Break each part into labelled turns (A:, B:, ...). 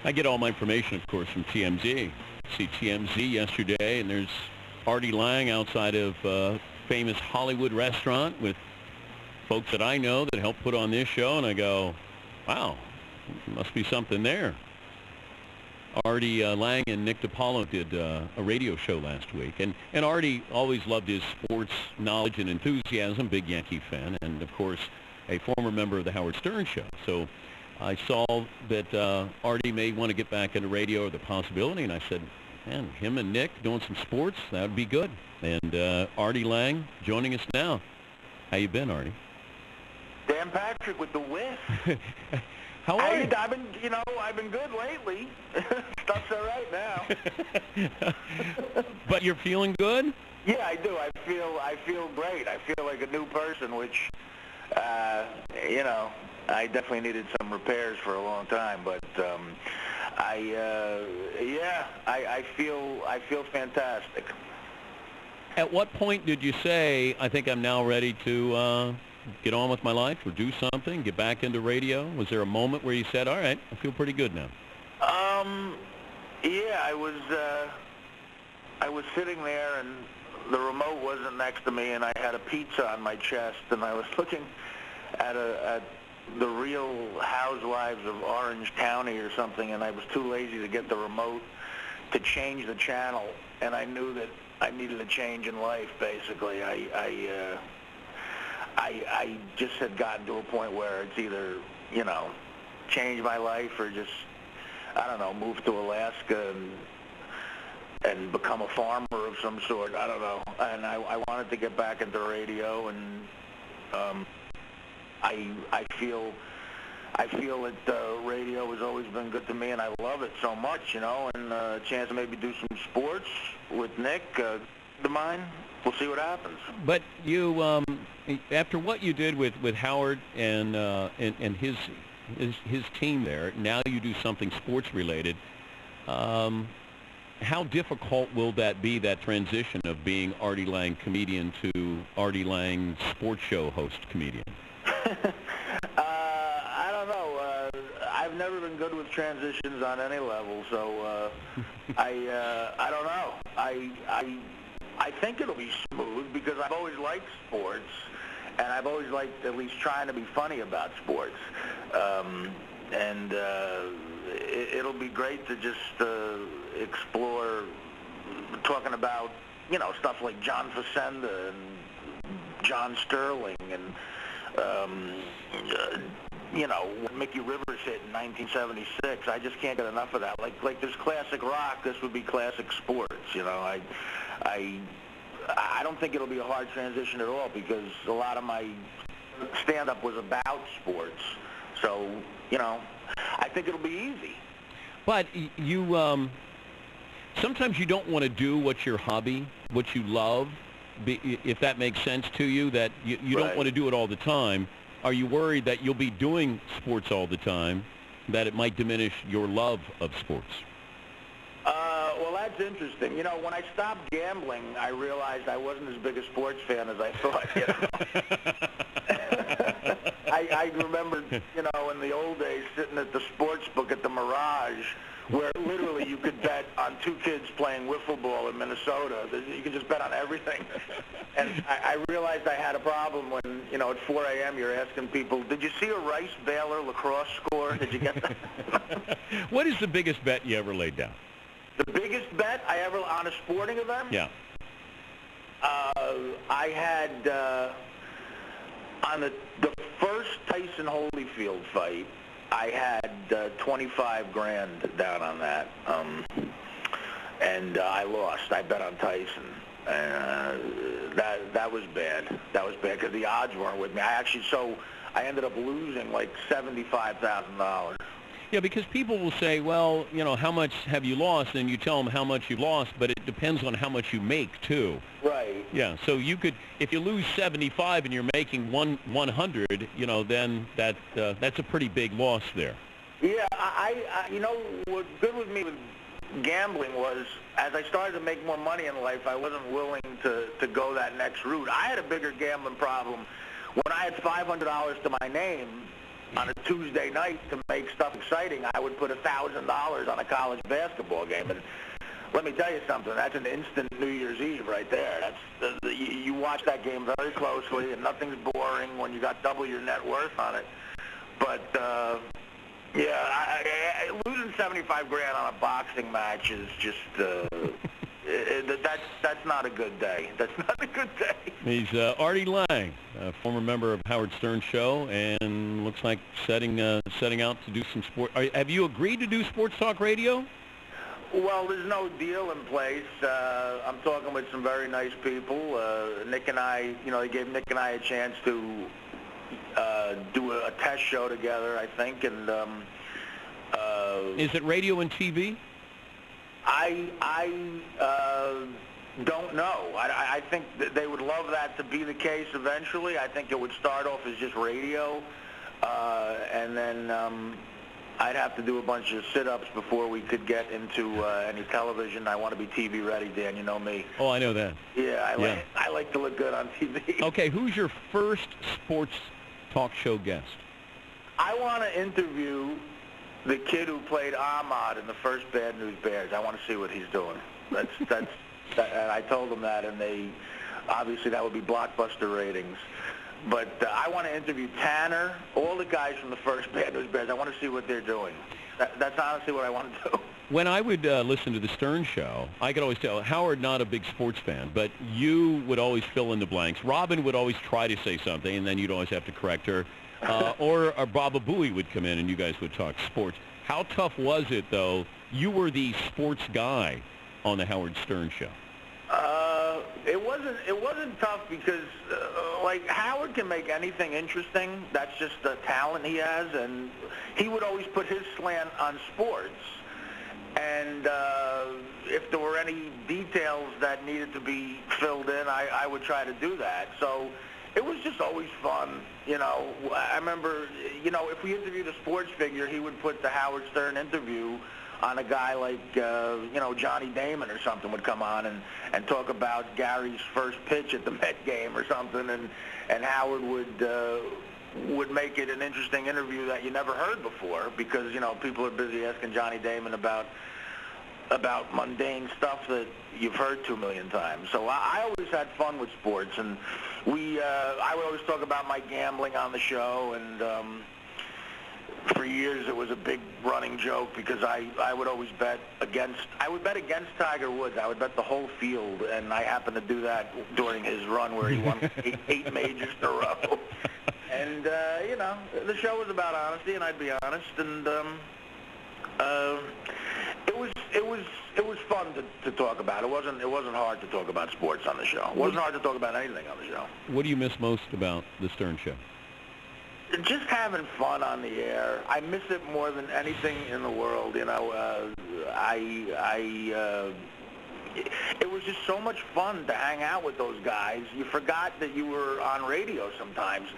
A: I get all my information, of course, from TMZ. See TMZ yesterday, and there's Artie Lange outside of a famous Hollywood restaurant with folks that I know that helped put on this show, and I go, wow, must be something there. Artie Lange and Nick DePaolo did a radio show last week, and Artie always loved his sports knowledge and enthusiasm, big Yankee fan, and of course a former member of the Howard Stern show. So I saw that Artie may want to get back into radio, or the possibility, and I said, man, him and Nick doing some sports, that would be good. And Artie Lange joining us now. How you been, Artie?
B: Dan Patrick with the whiff.
A: How are you?
B: I've been good lately. Stuff's all right now.
A: But you're feeling good?
B: Yeah, I do. I feel great. I feel like a new person, which, I definitely needed some repairs for a long time. But I feel fantastic.
A: At what point did you say, I think I'm now ready to get on with my life or do something, get back into radio? Was there a moment where you said, all right, I feel pretty good now?
B: Yeah, I was sitting there, and the remote wasn't next to me, and I had a pizza on my chest, and I was looking at the Real Housewives of Orange County or something, and I was too lazy to get the remote to change the channel, and I knew that I needed a change in life, basically. I just had gotten to a point where it's either, change my life or just, I don't know, move to Alaska and become a farmer of some sort. I don't know. And I wanted to get back into radio, and I feel that radio has always been good to me, and I love it so much, and a chance to maybe do some sports with Nick, to mine. We'll see what happens. But
A: you, after what you did with Howard and his team there, now you do something sports related. How difficult will that be, that transition of being Artie Lange comedian to Artie Lange sports show host comedian?
B: I don't know. I've never been good with transitions on any level, so I don't know. I think it'll be smooth because I've always liked sports, and I've always liked at least trying to be funny about sports. It'll be great to just explore talking about, stuff like John Facenda and John Sterling and, what Mickey Rivers hit in 1976. I just can't get enough of that. Like there's classic rock, this would be classic sports, I don't think it'll be a hard transition at all because a lot of my stand-up was about sports. So, I think it'll be easy.
A: But you, sometimes you don't want to do what's your hobby, what you love, if that makes sense to you, that you
B: Right.
A: don't want to do it all the time. Are you worried that you'll be doing sports all the time, that it might diminish your love of sports?
B: Well, that's interesting. When I stopped gambling, I realized I wasn't as big a sports fan as I thought. I remember, in the old days, sitting at the sports book at the Mirage, where literally you could bet on two kids playing wiffle ball in Minnesota. You could just bet on everything. And I realized I had a problem when, at 4 a.m. you're asking people, did you see a Rice-Baylor lacrosse score? Did you get that?
A: What is the biggest bet you ever laid down?
B: The biggest bet I ever on a sporting event?
A: Yeah.
B: I had on the first Tyson Holyfield fight, I had 25 grand down on that, and I lost. I bet on Tyson. That was bad. That was bad because the odds weren't with me. I ended up losing like $75,000.
A: Yeah, because people will say, well, how much have you lost? And you tell them how much you lost, but it depends on how much you make, too.
B: Right.
A: Yeah, so you could, if you lose 75 and you're making 100, then that's a pretty big loss there.
B: Yeah, what's good with me with gambling was, as I started to make more money in life, I wasn't willing to go that next route. I had a bigger gambling problem. When I had $500 to my name, on a Tuesday night to make stuff exciting, I would put $1,000 on a college basketball game. And let me tell you something, that's an instant New Year's Eve right there. You watch that game very closely, and nothing's boring when you got double your net worth on it. But, losing $75,000 on a boxing match is just, that's not a good day. That's not a good day.
A: He's Artie Lange, a former member of Howard Stern Show, and looks like setting out to do some sport. Have you agreed to do sports talk radio?
B: Well, there's no deal in place. I'm talking with some very nice people. Nick and I, they gave Nick and I a chance to do a test show together, I think. And
A: is it radio and TV?
B: I don't know. I think that they would love that to be the case eventually. I think it would start off as just radio, and then I'd have to do a bunch of sit-ups before we could get into any television. I want to be TV ready, Dan. You know me.
A: Oh, I know that.
B: Yeah, I like to look good on TV.
A: Okay, who's your first sports talk show guest?
B: I want to interview the kid who played Ahmad in the first Bad News Bears. I want to see what he's doing. And I told them that, and obviously that would be blockbuster ratings. But I want to interview Tanner, all the guys from the first Bad News Bears. I want to see what they're doing. That's honestly what I want to do.
A: When I would listen to the Stern Show, I could always tell Howard, not a big sports fan, but you would always fill in the blanks. Robin would always try to say something, and then you'd always have to correct her. Or Baba Booey would come in, and you guys would talk sports. How tough was it, though? You were the sports guy on the Howard Stern Show.
B: It wasn't tough because Howard can make anything interesting. That's just the talent he has, and he would always put his slant on sports. And if there were any details that needed to be filled in, I would try to do that. So it was just always fun. I remember, if we interviewed a sports figure, he would put the Howard Stern interview on a guy like, Johnny Damon or something would come on and talk about Gary's first pitch at the Met game or something, and Howard would make it an interesting interview that you never heard before because, people are busy asking Johnny Damon about mundane stuff that you've heard 2 million times. So I always had fun with sports, and I would always talk about my gambling on the show, and for years it was a big running joke because I would always bet against Tiger Woods. I would bet the whole field, and I happened to do that during his run where he won eight majors in a row. And the show was about honesty, and I'd be honest, and it was fun to talk about. It wasn't hard to talk about sports on the show. It wasn't hard to talk about anything on the show. What
A: do you miss most about the Stern Show?
B: Just having fun on the air. I miss it more than anything in the world. It was just so much fun to hang out with those guys. You forgot that you were on radio sometimes.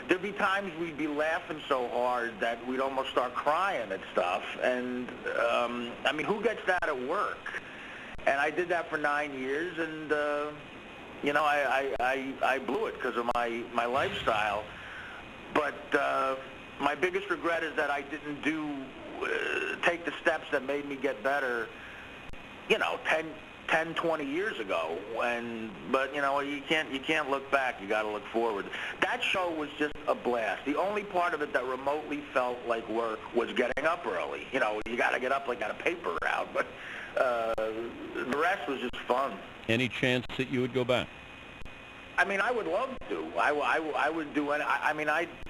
B: There'd be times we'd be laughing so hard that we'd almost start crying at stuff. And, who gets that at work? And I did that for 9 years, and, I blew it because of my lifestyle. But my biggest regret is that I didn't take the steps that made me get better, 10, 20 years ago. But you can't look back. You got to look forward. That show was just a blast. The only part of it that remotely felt like work was getting up early. You got to get up like got a paper route. But the rest was just fun.
A: Any chance that you would go back?
B: I would love to. I would do any.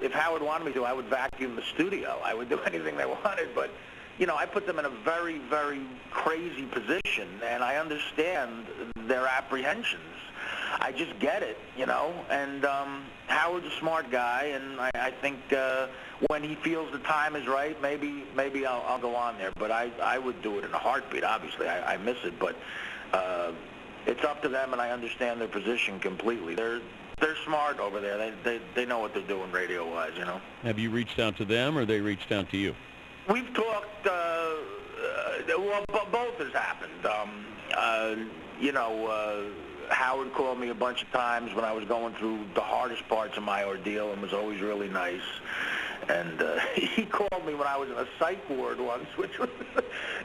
B: If Howard wanted me to, I would vacuum the studio. I would do anything they wanted. But, I put them in a very, very crazy position, and I understand their apprehensions. I just get it, And Howard's a smart guy, and I think when he feels the time is right, maybe I'll go on there. But I would do it in a heartbeat. Obviously, I miss it, but. It's up to them, and I understand their position completely. They're smart over there. They know what they're doing radio-wise,
A: Have you reached out to them, or they reached out to you?
B: We've talked. Both has happened. Howard called me a bunch of times when I was going through the hardest parts of my ordeal and was always really nice. And he called me when I was in a psych ward once, which was,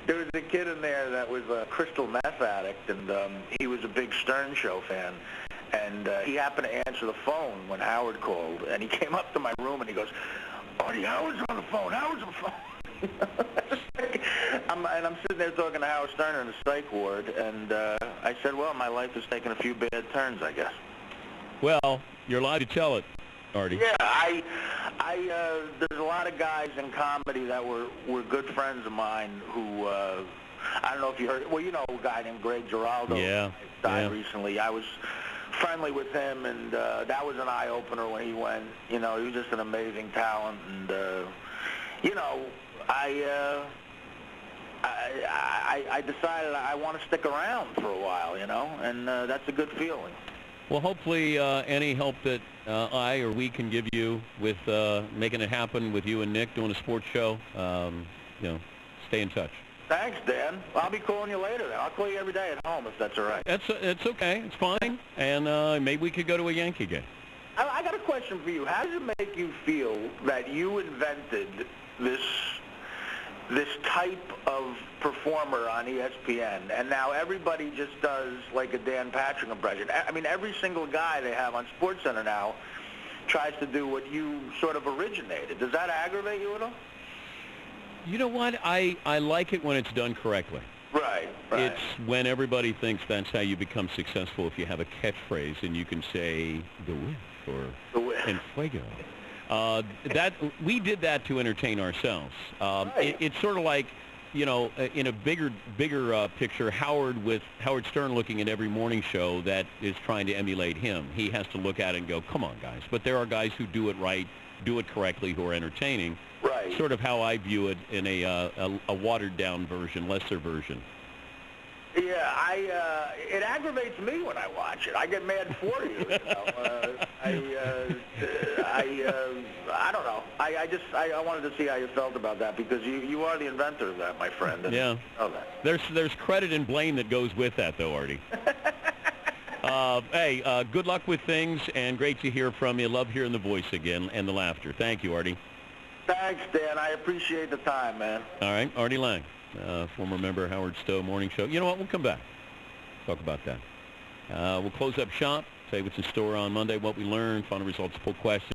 B: there was a kid in there that was a crystal meth addict, and he was a big Stern Show fan. And he happened to answer the phone when Howard called, and he came up to my room and he goes, "Artie, Howard's on the phone, Howard's on the phone." I'm sitting there talking to Howard Stern in the psych ward, and I said, well, my life has taken a few bad turns, I guess.
A: Well, you're allowed to tell it, Artie.
B: Yeah, there's a lot of guys in comedy that were good friends of mine who, I don't know if you heard, well, you know a guy named Greg Giraldo.
A: Yeah.
B: Died recently. I was friendly with him, and that was an eye-opener when he went. You know, he was just an amazing talent, and, you know, I decided I want to stick around for a while, you know, and that's a good feeling.
A: Well, hopefully any help that I or we can give you with making it happen with you and Nick doing a sports show, you know, stay in touch.
B: Thanks, Dan. I'll be calling you later then. I'll call you every day at home if that's all right.
A: It's okay. It's fine. And maybe we could go to a Yankee game.
B: I got a question for you. How does it make you feel that you invented this type of performer on ESPN, and now everybody just does like a Dan Patrick impression? I mean, every single guy they have on SportsCenter now tries to do what you sort of originated. Does that aggravate you at all?
A: You know what? I like it when it's done correctly.
B: Right.
A: It's when everybody thinks that's how you become successful, if you have a catchphrase and you can say the whiff or
B: The whiff.
A: En fuego. That we did that to entertain ourselves.
B: Right.
A: It's sort of like, you know, in a bigger picture, Howard Stern looking at every morning show that is trying to emulate him. He has to look at it and go, come on, guys. But there are guys who do it right, do it correctly, who are entertaining.
B: Right.
A: Sort of how I view it in a watered-down version, lesser version.
B: Yeah, it aggravates me when I watch it. I get mad for you. You know? I don't know. I wanted to see how you felt about that, because you are the inventor of that, my friend. And
A: yeah.
B: I know that.
A: There's credit and blame that goes with that, though, Artie. Hey, good luck with things, and great to hear from you. Love hearing the voice again and the laughter. Thank you, Artie.
B: Thanks, Dan. I appreciate the time, man.
A: All right, Artie Lange, former member of Howard Stowe Morning Show. You know what? We'll come back. Talk about that. We'll close up shop, say what's in store on Monday, what we learned, final results, poll questions.